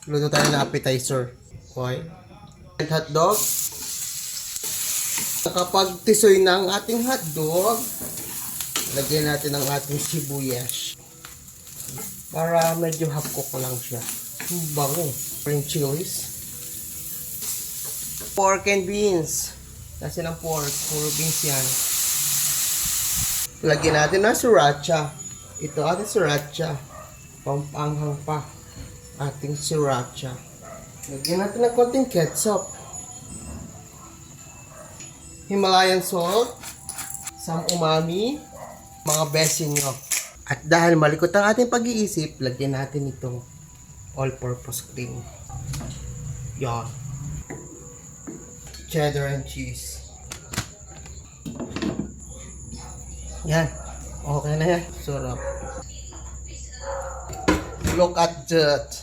Luto tayo ng appetizer. Okay. Hotdog. Kapag tisoy na ang ating hotdog, lagyan natin ang ating sibuyas. Para medyo half cook lang siya. Bango. Green chilies. Pork and beans. Kasi ng pork, puro beans yan. Lagyan natin ng sriracha. Ito ating sriracha. Pampanghang pa. Ating sriracha. Lagyan natin ng konting ketchup. Himalayan salt. Some umami. Mga besin nyo. At dahil malikot ang ating pag-iisip, lagyan natin itong all-purpose cream. Yan. Cheddar and cheese. Yan. Okay na yan. Sarap. Look at that.